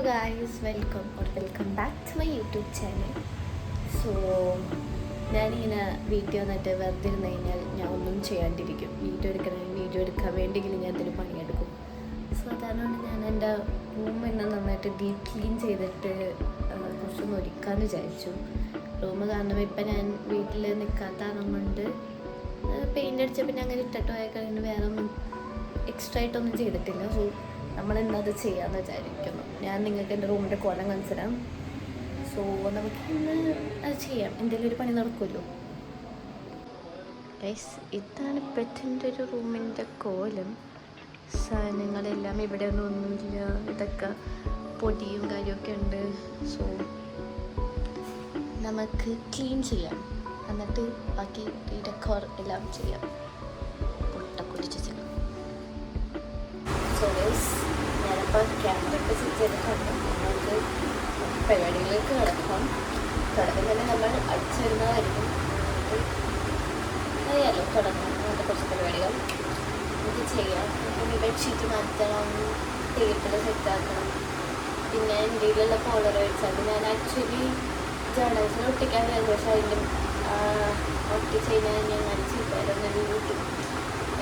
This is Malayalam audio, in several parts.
Guys, welcome back to my YouTube channel. So ഞാനിങ്ങനെ വീട്ടിൽ വന്നിട്ട് വെറുതെ ഇരുന്ന് കഴിഞ്ഞാൽ ഞാൻ ഒന്നും ചെയ്യാണ്ടിരിക്കും. വീഡിയോ എടുക്കാൻ വേണ്ടിയെങ്കിലും ഞാൻ എന്തെങ്കിലും പണിയെടുക്കും. സോ അതാണ് ഞാൻ എൻ്റെ റൂം ഇന്ന് നന്നായിട്ട് ഡീപ്പ് ക്ലീൻ ചെയ്തിട്ട് കുറച്ചൊന്ന് ഒരുക്കാമെന്ന് വിചാരിച്ചു. റൂം കാരണം ഇപ്പം ഞാൻ വീട്ടിൽ നിൽക്കാത്ത കാരണം കൊണ്ട് പെയിൻ്റ് അടിച്ച പിന്നെ അങ്ങനെ ഇട്ടിട്ട് പോയ കഴിഞ്ഞ് വേറെ ഒന്നും എക്സ്ട്രാ ആയിട്ടൊന്നും ചെയ്തിട്ടില്ല. സോ നമ്മളെന്നത് ചെയ്യാമെന്ന് വിചാരിക്കുന്നു. ഞാൻ നിങ്ങൾക്ക് എൻ്റെ റൂമിൻ്റെ കോലം കാണിച്ചു തരാം. സോ നമുക്ക് ഇന്ന് അത് ചെയ്യാം, എന്തെങ്കിലും ഒരു പണി നടക്കുമല്ലോ. ഗൈസ്, ഇതാണ് ഇപ്പോഴത്തെ എൻ്റെ ഒരു റൂമിൻ്റെ കോലം. സാധനങ്ങളെല്ലാം ഇവിടെ ഒന്നുമില്ല, ഇതൊക്കെ പൊടിയും കാര്യമൊക്കെ ഉണ്ട്. സോ നമുക്ക് ക്ലീൻ ചെയ്യാം, എന്നിട്ട് ബാക്കി ഡെക്കോർ എല്ലാം ചെയ്യാം. പൊട്ടക്കുടിച്ച് ചെയ്യാം. സോ ഗൈസ്, ഞാനിപ്പോൾ ക്യാമറയൊക്കെ സെറ്റ് ചെയ്തിട്ടുണ്ട്. നമുക്ക് പരിപാടികളിലേക്ക് കിടക്കാം. തുടങ്ങും തന്നെ നമ്മൾ അടിച്ചിരുന്നതായിരിക്കും. അറിയാലോ, തുടങ്ങാം അങ്ങനത്തെ കുറച്ച് പരിപാടികൾ നമുക്ക് ചെയ്യാം. നമുക്ക് ബെഡ്ഷീറ്റ് മാറ്റണം, ടേബിൾ സെറ്റാക്കണം. പിന്നെ എൻ്റെ കയ്യിലുള്ള പോളറോയിഡ്സ് അത് ഞാൻ ആക്ച്വലി ജേർണൽസിൽ ഒട്ടിക്കാൻ കഴിയും. പക്ഷേ അതിൻ്റെ ഒട്ടിച്ച് കഴിഞ്ഞാൽ ഞാൻ ചീത്തയായിരുന്നു. യൂട്യൂബ്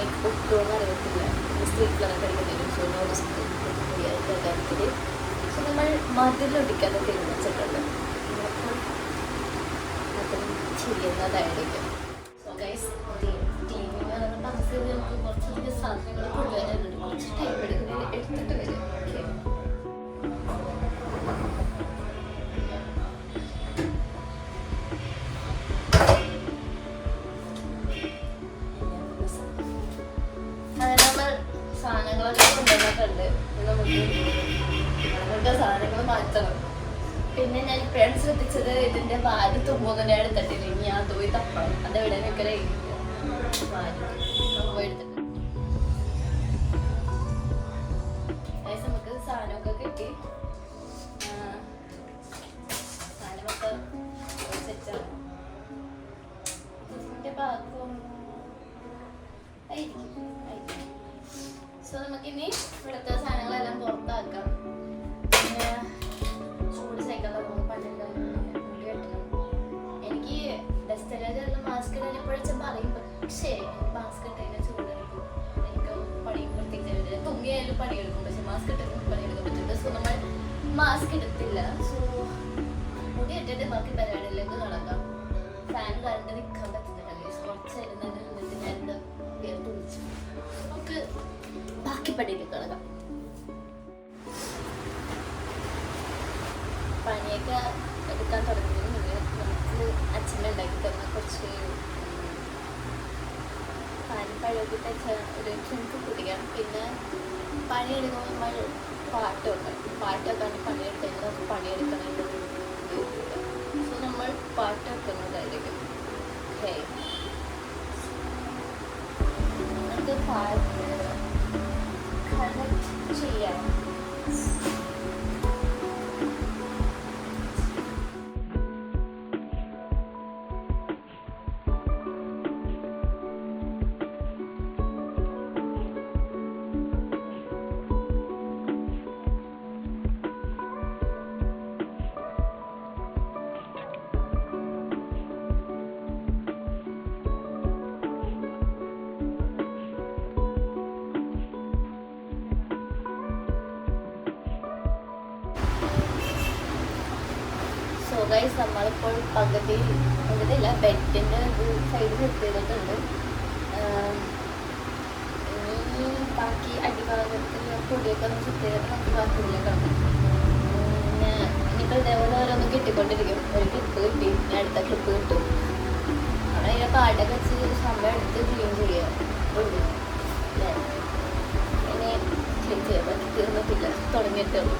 എനിക്ക് ഒട്ടുമെന്ന് അറിയത്തില്ല. സ്ത്രീകളൊക്കെ എടുക്കുന്നതിനും സോ കാര്യത്തിൽ സോ നമ്മൾ മതിലൊട്ടിക്കാതെ തീരുമാനിച്ചിട്ടുണ്ട്. അപ്പോൾ അതും ചെയ്യുന്നതായിരിക്കും. സോ ഗൈസ്, ക്ലീനിങ് പറഞ്ഞ നമുക്ക് കുറച്ചധികം സാധനങ്ങൾ കൊണ്ടുവരാനുണ്ട്. കുറച്ച് ടൈം എടുത്തിട്ട് വരും. സാധനങ്ങളൊക്കെ കൊണ്ടുവന്നിട്ടുണ്ട്. നമുക്ക് സാധനങ്ങൾ മാറ്റണം. പിന്നെ ഞാൻ ഇപ്പോഴാണ് ശ്രദ്ധിച്ചത്, ഇതിൻ്റെ വാല് തുമ്മുന്നതിൻ്റെ എടുത്തിട്ടില്ല. ഇനി ഞാൻ പോയി തപ്പണം. അതെവിടെ നിൽക്കലേ പോയി എടുത്തിട്ട് നമുക്ക് സാധനമൊക്കെ കിട്ടി. സാധനമൊക്കെ സെറ്റാണ്. ഇതിൻ്റെ ഭാഗം ആയിരിക്കും. സോ നമുക്കിനി ഇവിടുത്തെ സാധനങ്ങളെല്ലാം പുറത്താക്കാം. പിന്നെ ചൂട് സൈക്കിളിൽ പണ്ടിട്ട് മുടി വെട്ടണം. എനിക്ക് ഡസ്റ്റ് അലർജി മാസ്ക് ഇടാൻ എപ്പോഴും പറയും. പക്ഷേ മാസ്ക് ഇട്ടതിന് ചൂടെടുക്കും. എനിക്ക് പണിയുമ്പോഴത്തേക്ക് തുങ്ങിയായാലും പണിയെടുക്കും. പക്ഷെ മാസ്ക് ഇട്ടിട്ട് പണിയെടുക്കാൻ പറ്റില്ല. സോ നമ്മൾ മാസ്ക് എടുത്തില്ല. സോ മുടി ഇട്ടിട്ട് ബാക്കി പരിപാടിയിലേക്ക് നടക്കാം. ഫാൻ കറണ്ട് നിൽക്കാൻ പറ്റുന്നില്ല. കുറച്ചായിരുന്നു നിന്നിട്ട് ഞാൻ എന്താ വേർത്ത് വിളിച്ചു. നമുക്ക് ബാക്കി പണിയിലേക്ക് കിടക്കാം. പണിയൊക്കെ എടുക്കാൻ തുടങ്ങുന്നതിന് നമുക്ക് അച്ഛനെ ഉണ്ടാക്കി തരുന്ന കുറച്ച് പാനിപ്പഴമൊക്കെ ഒരു ഡ്രിങ്ക് കുടിക്കാം. പിന്നെ പണിയെടുക്കുമ്പോൾ നമ്മൾ പാട്ടൊക്കെയാണ് പണിയെടുക്കുന്നത്. നമുക്ക് പണിയെടുക്കണമെങ്കിൽ സോ നമ്മൾ പാട്ട് വെക്കുന്നതായിരിക്കും. ഓക്കെ, നമുക്ക് പാട്ട് കണക്ട് ചെയ്യാം. സോ ഗൈസ്, നമ്മളിപ്പോൾ പകുതിയില്ല ബെഡിൻ്റെ സൈഡ് സെറ്റ് ചെയ്തിട്ടുണ്ട്. ഇനി ബാക്കി അടിഭാഗത്തിൽ പൊടിയൊക്കെ ഒന്ന് സെറ്റ് ചെയ്തിട്ട് നമുക്ക് ബാക്കിയില്ല കിടക്കും. പിന്നെ ഇനിയിപ്പോൾ ഇതേപോലെ ഓരോന്നും കിട്ടിക്കൊണ്ടിരിക്കും. ഒരു ക്ലിപ്പ് കിട്ടി, ഇനി അടുത്ത ക്ലിപ്പ് കിട്ടും. അവിടെ അതിൻ്റെ പാട്ടൊക്കെ വെച്ച് സമയം എടുത്ത് ക്ലീൻ ചെയ്യുക. ഇനി ക്ലീൻ ചെയ്യാൻ പറ്റി തീർന്നിട്ടില്ല, തുടങ്ങിയിട്ടേ ഉള്ളൂ.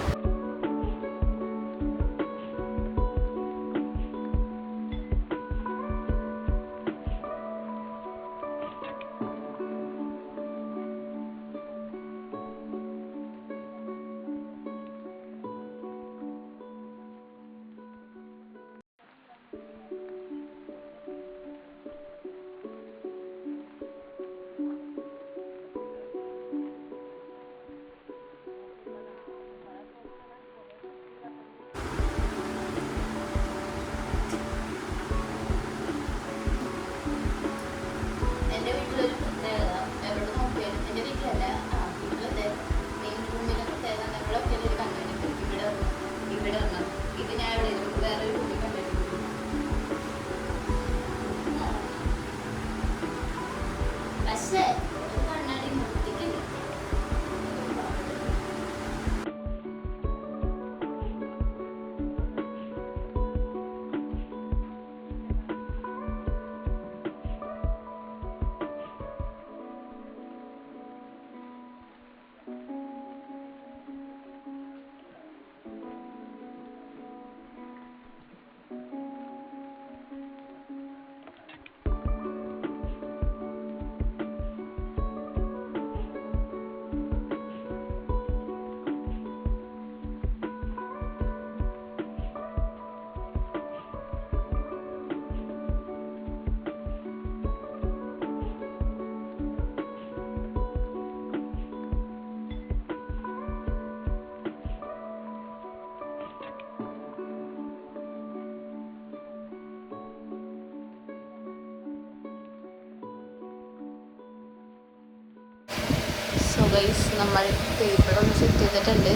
ഗൈസ് നമ്മൾ പേപ്പറൊന്ന് സെറ്റ് ചെയ്തിട്ടുണ്ട്.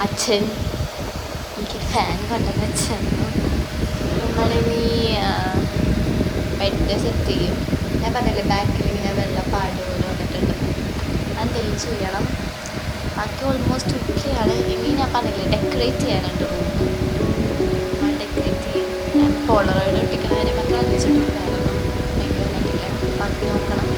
അച്ഛൻ എനിക്ക് ഫാൻ കണ്ടെന്ന് അച്ഛൻ നമ്മളിനി ബെഡ് സെറ്റ് ചെയ്യും. ഞാൻ പറഞ്ഞില്ലേ ബാക്കിൽ ഇങ്ങനെ വെള്ളപ്പാട് പോലെ വന്നിട്ടുണ്ട്, എന്തെങ്കിലും ചെയ്യണം. ബാക്കി ഓൾമോസ്റ്റ് ഒക്കെയാണ്. ഇനി ഞാൻ പറഞ്ഞില്ലേ ഡെക്കറേറ്റ് ചെയ്യാനുണ്ട് റൂം. ഡെക്കറേറ്റ് ചെയ്യും. ഞാൻ പോളറോയിഡ് ഒട്ടിക്കുന്ന കാര്യം മാത്രം ആലോചിച്ചിട്ടുണ്ടായിരുന്നു. എനിക്ക് വന്നിട്ടില്ല, ബാക്കി നോക്കണം.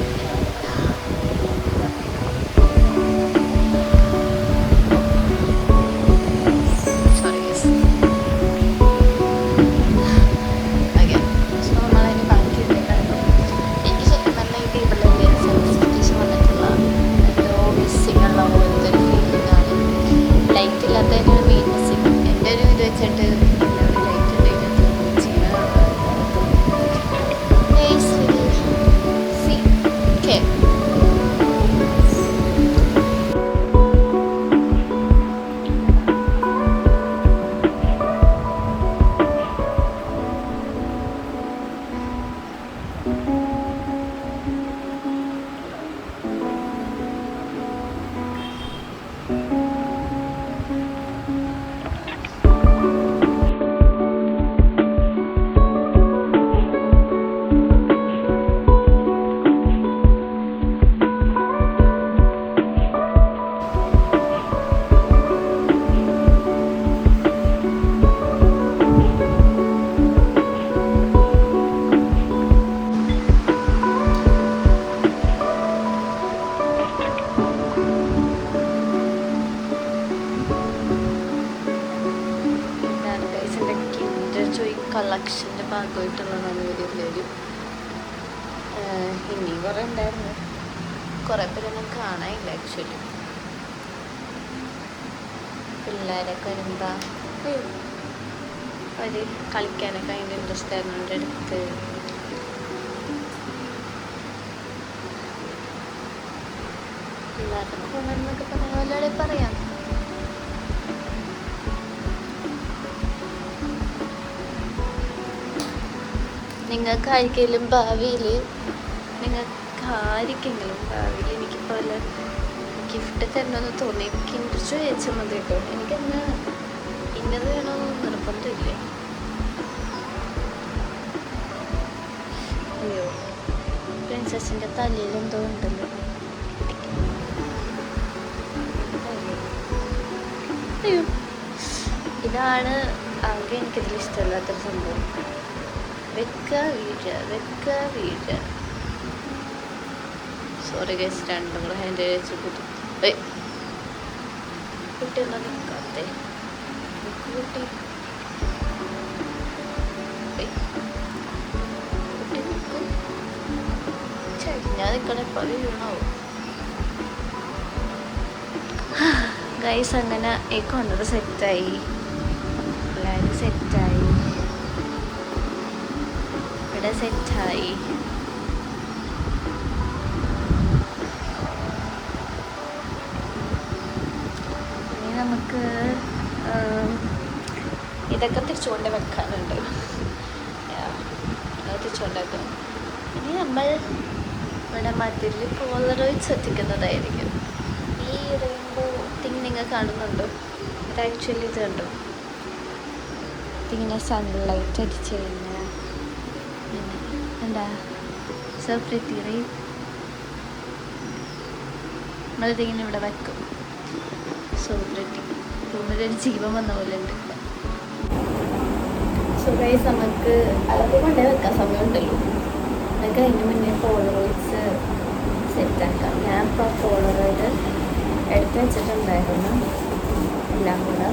കളക്ഷൻ്റെ ഭാഗമായിട്ടുള്ളതാണ് ഇവരെല്ലാവരും. ഇനിയും കുറേ ഉണ്ടായിരുന്നു, കുറേ പേരൊന്നും കാണാനില്ല ആക്ച്വലി. പിള്ളേരൊക്കെ വരുമ്പോൾ അവർ കളിക്കാനൊക്കെ അതിൻ്റെ ഇൻട്രസ്റ്റ് ആയിരുന്നു എൻ്റെ അടുത്ത്. പിള്ളേരുടെ ഫോണെന്നൊക്കെ പറഞ്ഞ പോലെ പറയാം. നിങ്ങൾക്ക് ആർക്കെങ്കിലും ഭാവിയിൽ എനിക്കിപ്പോൾ വല്ല ഗിഫ്റ്റ് തരണമെന്ന് തോന്നി എനിക്ക് ഇൻട്രസ്റ്റ് ചോദിച്ചാൽ മതി കേട്ടോ. എനിക്കെന്നാ ഇന്നത് വേണമെന്ന് നിർബന്ധമില്ല. അയ്യോ, പ്രിൻസസിൻ്റെ തലയിൽ എന്തോ ഉണ്ടല്ലോ. അയ്യോ, ഇതാണ് ആകെ എനിക്കിതിൽ ഇഷ്ടമില്ലാത്തൊരു സംഭവം. വെക്ക വീഴ. സോറി ഗൈസ്, രണ്ടും കൂടെ ഹാൻഡ് വെച്ച് കുട്ടി ഒന്നും നിൽക്കാത്തേ. കുട്ടി നിൽക്കും. ഞാൻ നിൽക്കണ എപ്പോൾ വീണാവും. ഗൈസ് അങ്ങനെ ഈ കോർണർ സെറ്റായി, എല്ലാവരും സെറ്റായി, ഇവിടെ സെറ്റായി. ഇനി നമുക്ക് ഇതൊക്കെ തിരിച്ചുകൊണ്ട് വെക്കാനുണ്ട്. തിരിച്ചുകൊണ്ടാക്കണം. ഇനി നമ്മൾ ഇവിടെ മതിൽ പോളറോയിഡ്സ് എത്തിക്കുന്നതായിരിക്കും. ഈ റെയിൻബോ തിങ് നിങ്ങൾ കാണുന്നുണ്ടോ? ഇത് ആക്ച്വലി ഇത് കണ്ടോ, ഇതിങ്ങനെ സൺലൈറ്റ് അടിച്ച് കഴിഞ്ഞാൽ എന്താ സോ പ്രിറ്റി റൈറ്റ്. നമ്മളിതിങ്ങനെ ഇവിടെ വെക്കും. So pretty. റൂമിലൊരു ജീവൻ വന്ന പോലെ ഉണ്ട്. സോ ഗൈസ്, നമുക്ക് അതൊക്കെ കൊണ്ടേ വെക്കാൻ സമയമുണ്ടല്ലോ. നമുക്ക് അതിന് മുന്നേ പോളറോയിഡ്സ് സെറ്റാക്കാം. ഞാൻ ഇപ്പോൾ പോളറോയിഡ് എടുത്ത് വെച്ചിട്ടുണ്ടായിരുന്നു എല്ലാം കൂടെ.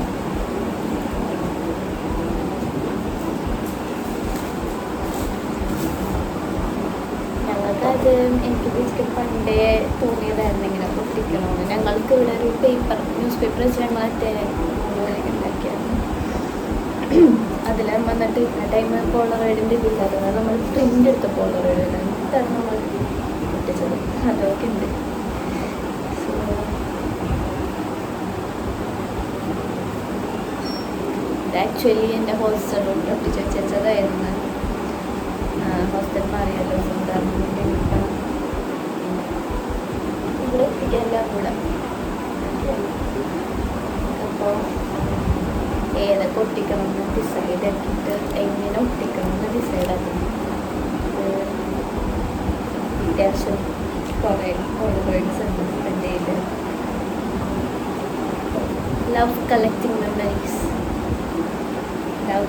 ഞങ്ങൾക്കത് എനിക്ക് ബേസിക്കലി പണ്ടേ തോന്നിയതായിരുന്നു ഇങ്ങനെ ഒട്ടിക്കണമെന്ന്. ഞങ്ങൾക്ക് ഇവിടെ ഒരു ന്യൂസ് പേപ്പർ വെച്ച് ഞങ്ങൾ ഉണ്ടാക്കിയായിരുന്നു. അതിൽ വന്നിട്ട് ആ ടൈം പോളറോയിഡിൻ്റെ ഇതില്ലായിരുന്നു. നമ്മൾ പ്രിൻ്റ് എടുത്ത പോളറോയിഡ് എന്നിട്ടാണ് നമ്മൾ ഒട്ടിച്ചത്. അതൊക്കെ ഉണ്ട്. സോ ഇത് ആക്ച്വലി എൻ്റെ ഹോസ്റ്റലിലോട്ട് ഒട്ടിച്ച് വെച്ചതായിരുന്നു. ഹോസ്റ്റൽ മാറിയല്ലോ, സ്വന്തം ഇവിടെ എത്തിക്കാൻ എല്ലാം കൂടെ അത്യാവശ്യം കുറേ പോളറോയിഡ്സ് ഉണ്ട് എൻ്റെ കയ്യിൽ. Love collecting memories, love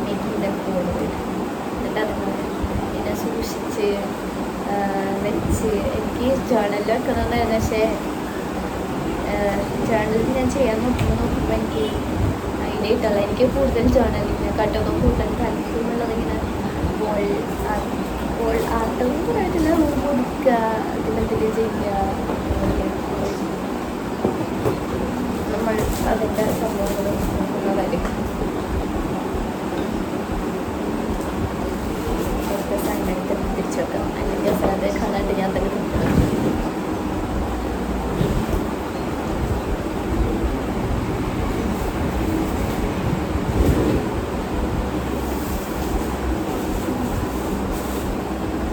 making the Polaroid. എന്നിട്ട് അതിന് ഇതിനെ സൂക്ഷിച്ച് വെച്ച് എനിക്ക് ജേർണലിൽ വെക്കണമെന്നായിരുന്നു. പക്ഷേ ജേർണലിൽ ഞാൻ ചെയ്യാൻ നോക്കുമ്പോൾ എനിക്ക് ഐഡിയ കിട്ടുള്ളൂ. എനിക്ക് കൂടുതൽ ജേർണലിനെക്കാട്ടൊക്കെ കൂടുതൽ താല്പര്യമുള്ളത് ഇങ്ങനെ വോൾ ആർട്ടൊന്നും പറയാറ്റില്ല, റൂം കൊടുക്കുക, അതിലെന്തെങ്കിലും ചെയ്യുക, നമ്മൾ അതിൻ്റെ സംഭവങ്ങൾ നോക്കുന്നതായിരിക്കും. സൈനായിട്ട് തിരിച്ചു വെക്കാം, അല്ലെങ്കിൽ അത് കാണാണ്ട് ഞാൻ തന്നെ കൊടുക്കണം.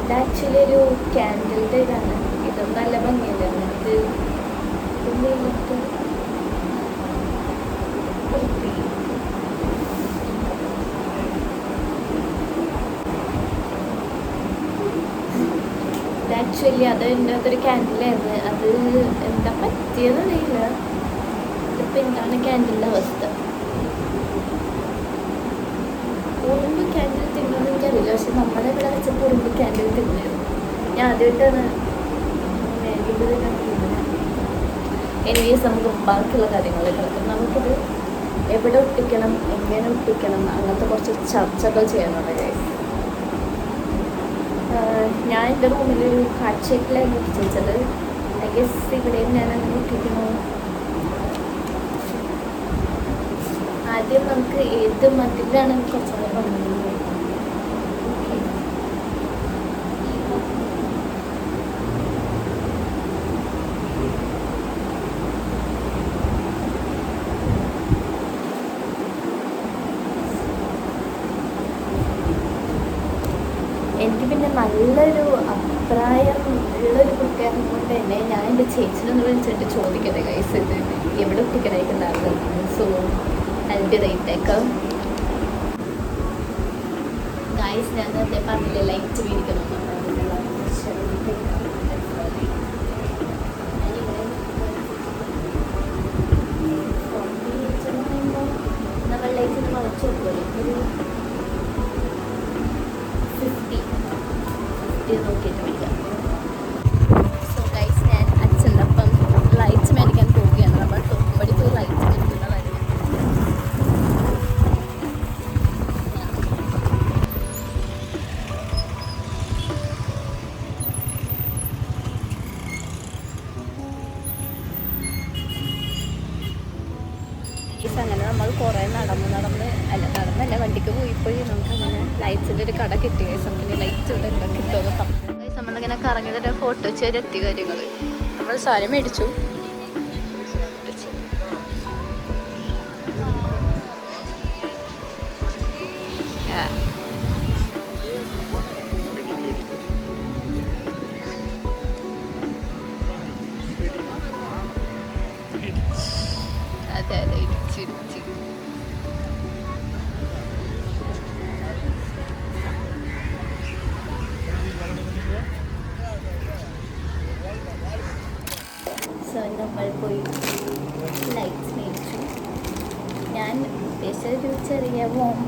ഇത് ആക്ച്വലി ഒരു ക്യാൻഡിലിൻ്റെ ഇതാണ്. ഇത് നല്ല ഭംഗിയല്ല. ഇത് ആക്ച്വലി അത് എൻ്റെ അകത്തൊരു ക്യാൻഡിലായിരുന്നു. അത് എന്താ പറ്റിയതെന്നറിയില്ല. ഇതിപ്പോൾ എന്താണ് ക്യാൻഡിലിൻ്റെ അവസ്ഥ? ഉറുമ്പ് ക്യാൻഡിൽ തിന്നണമെന്ന് എനിക്കറിയില്ല. പക്ഷെ നമ്മുടെ ഇവിടെ വെച്ചപ്പോൾ ഉറുമ്പ് ക്യാൻഡിൽ തിന്നായിരുന്നു. ഞാൻ ആദ്യമായിട്ടാണ് ഇത് കണ്ടിരുന്നത്. എനിവേസ് നമുക്ക് ബാക്കിയുള്ള കാര്യങ്ങളൊക്കെ കിടക്കും. നമുക്കിത് എവിടെ ഒട്ടിക്കണം, എങ്ങനെ ഒട്ടിക്കണം, അങ്ങനത്തെ കുറച്ച് ചർച്ചകൾ ചെയ്യാനുള്ള കാര്യം. ഞാൻ എൻ്റെ റൂമിലൊരു ഹാർട്ട് ഷേപ്പിലായിരുന്നു ഒട്ടിച്ചത്. ഐ ഗെസ് ഇവിടെയും ഞാൻ അങ്ങനെ ഒട്ടിക്കണോ. ആദ്യം നമുക്ക് ഏത് മതിലാണ് കുറച്ചുകൂടെ പറഞ്ഞത്. എനിക്ക് പിന്നെ നല്ലൊരു അഭിപ്രായം ഉള്ളൊരു കുട്ടിയായിരുന്നു കൊണ്ട് തന്നെ ഞാൻ എൻ്റെ ചേച്ചിനൊന്ന് വിളിച്ചിട്ട് ചോദിക്കട്ടെ ഗൈസ്, ഇത് എവിടെ ഒട്ടിക്കണേക്കുണ്ടാകും. സോ അതിൻ്റെ റേറ്റൊക്കെ ഗൈസ് ഞാൻ നേരത്തെ പറഞ്ഞില്ലേ ലൈറ്റ് മേടിക്കണം. നമ്മൾ ലൈറ്റിന് വളച്ചു നോക്കുമല്ലോ, ഒരു 50 നോക്കിയിട്ട് മേടിക്കാം. സോ ഗൈസ് ഞാൻ അച്ഛൻ്റെ ഒപ്പം ലൈറ്റ്സ് മേടിക്കാൻ പോവുകയാണ്. നമ്മൾ തൊമ്പടി പോയി ലൈറ്റ്സ് മേടിക്കുന്നതായിരിക്കും. അങ്ങനെ നമ്മൾ കുറേ നടന്നല്ല വണ്ടിക്ക് പോയി നമുക്കങ്ങനെ ലൈറ്റ്സിൻ്റെ ഒരു കട കിട്ടി. നമുക്ക് ലൈറ്റ് ഇവിടെ എന്താ കിട്ടുമെന്ന് പറഞ്ഞു. നമ്മളിങ്ങനെ കറങ്ങിയതിൻ്റെ ഫോട്ടോ വെച്ച് എത്തി കാര്യങ്ങൾ. നമ്മൾ സാരി മേടിച്ചു. അതെ അതെ ഇടിച്ചിടിച്ച് നമ്മൾ പോയി ലൈറ്റ്സ് മേടിച്ചു. ഞാൻ ഉദ്ദേശിച്ചൊരു ചെറിയ വോം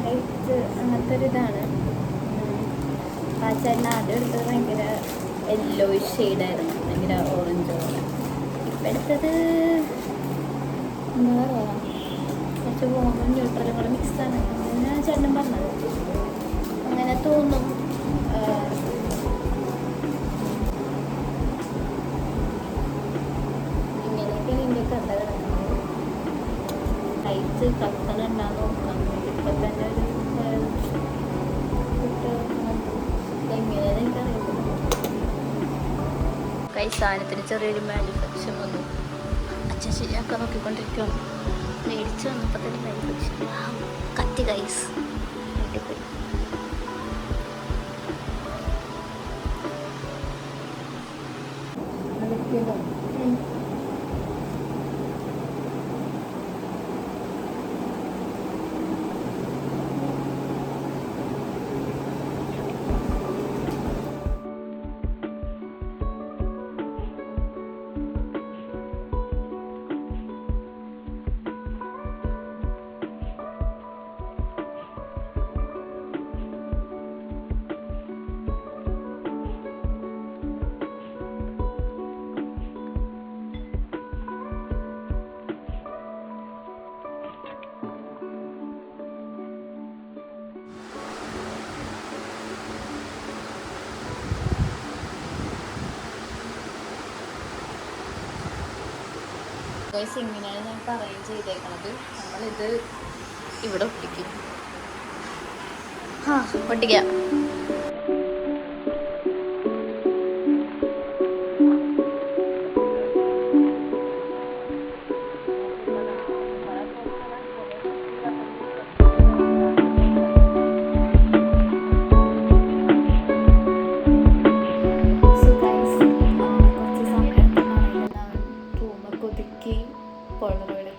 ലൈറ്റ് അങ്ങനത്തെ ഒരു ഇതാണ്. ആ ചേട്ടൻ ആദ്യം എടുത്തത് ഭയങ്കര യെല്ലോ ഷെയ്ഡായിരുന്നു, ഭയങ്കര ഓറഞ്ച് പോലെ. ഇപ്പം എടുത്തത് എന്താ പറയുക, കുറച്ച് വോമും ന്യൂട്രലും കൂടെ മിക്സാണ് ഞാൻ ചേട്ടനും പറഞ്ഞത്. അങ്ങനെ തോന്നും. ലൈറ്റ് കത്തണുണ്ടാന്ന് നോക്കാം. ഇപ്പം തന്നെ ഒരു എങ്ങനെയാണെന്ന് എനിക്കറിയില്ല. കൈ സാധനത്തിന് ചെറിയൊരു മാനുഫാക്ചർ വന്നു. അച്ഛൻ ശരിയാക്കാൻ നോക്കിക്കൊണ്ടിരിക്കുകയാണ്. മേടിച്ച് വന്നപ്പോൾ തന്നെ മാനുഫാക്ചർ കത്തി ഗൈസ് അടിപൊളി. വോയിസ് ഇങ്ങനെയാണ് ഞാൻ പറയുകയും ചെയ്തേക്കണത്. നമ്മളിത് ഇവിടെ ഒട്ടിക്കും. ഒട്ടിക്കാം.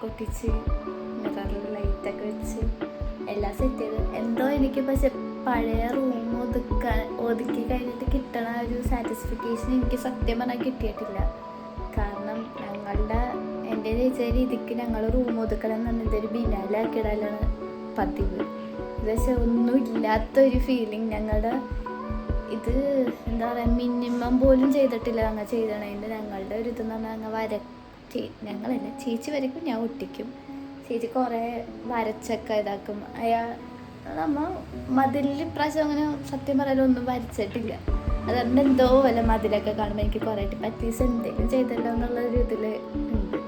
ഒട്ടിച്ച് മിററിൽ ലൈറ്റൊക്കെ വെച്ച് എല്ലാം സെറ്റ് ചെയ്ത് എന്തോ എനിക്ക് പക്ഷെ പഴയ റൂം ഒതുക്കി കഴിഞ്ഞിട്ട് കിട്ടണ ഒരു സാറ്റിസ്ഫിക്കേഷൻ എനിക്ക് സത്യം പറഞ്ഞാൽ കിട്ടിയിട്ടില്ല. കാരണം എൻ്റെ ചേച്ചിയ രീതിക്ക് ഞങ്ങൾ റൂം ഒതുക്കണം എന്ന് പറഞ്ഞാൽ ഇതൊരു ബിനാലാക്കിയിടാനാണ് പതിവ്. ഇത് പക്ഷെ ഒന്നും ഇല്ലാത്തൊരു ഫീലിംഗ്. ഞങ്ങളുടെ ഇത് എന്താ പറയുക, മിനിമം പോലും ചെയ്തിട്ടില്ല. ഞങ്ങൾ ചെയ്തണതിൻ്റെ ഞങ്ങളുടെ ഒരു ഇതെന്ന് പറഞ്ഞാൽ ഞങ്ങളല്ല, ചേച്ചി വരയ്ക്കും, ഞാൻ ഒട്ടിക്കും. ചേച്ചി കുറേ വരച്ചൊക്കെ ഇതാക്കും. നമ്മൾ മതിലിൽ ഇപ്രാവശ്യം അങ്ങനെ സത്യം പറയാനൊന്നും വരച്ചിട്ടില്ല. അതുകൊണ്ട് എന്തോ വല്ല മതിലൊക്കെ കാണുമ്പോൾ എനിക്ക് കുറേ പറ്റീസ് എന്തെങ്കിലും ചെയ്തല്ലോ എന്നുള്ളൊരു ഇതിൽ ഉണ്ട്.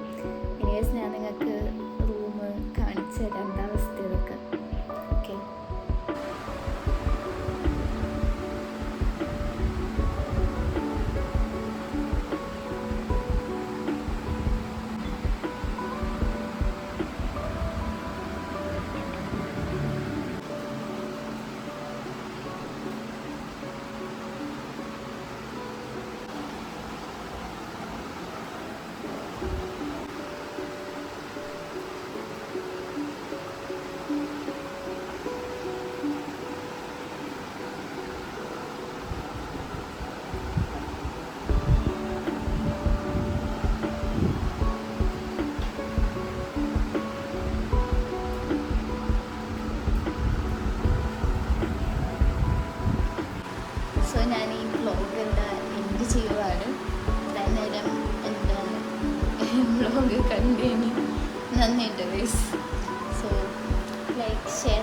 ഇനിവേസ് ഞാൻ നിങ്ങൾക്ക് റൂം കാണിച്ചു തരാം എന്താ അവസ്ഥ ഇതൊക്കെ. ഓക്കെ, ഞാൻ ഈ വ്ളോഗ് എന്താ എൻഡ് ചെയ്യുവാണ്. നേരം എന്താണ് വ്ളോഗ് കണ്ടതിന് നന്ദിയുണ്ട് ഗൈസ്. So like, share,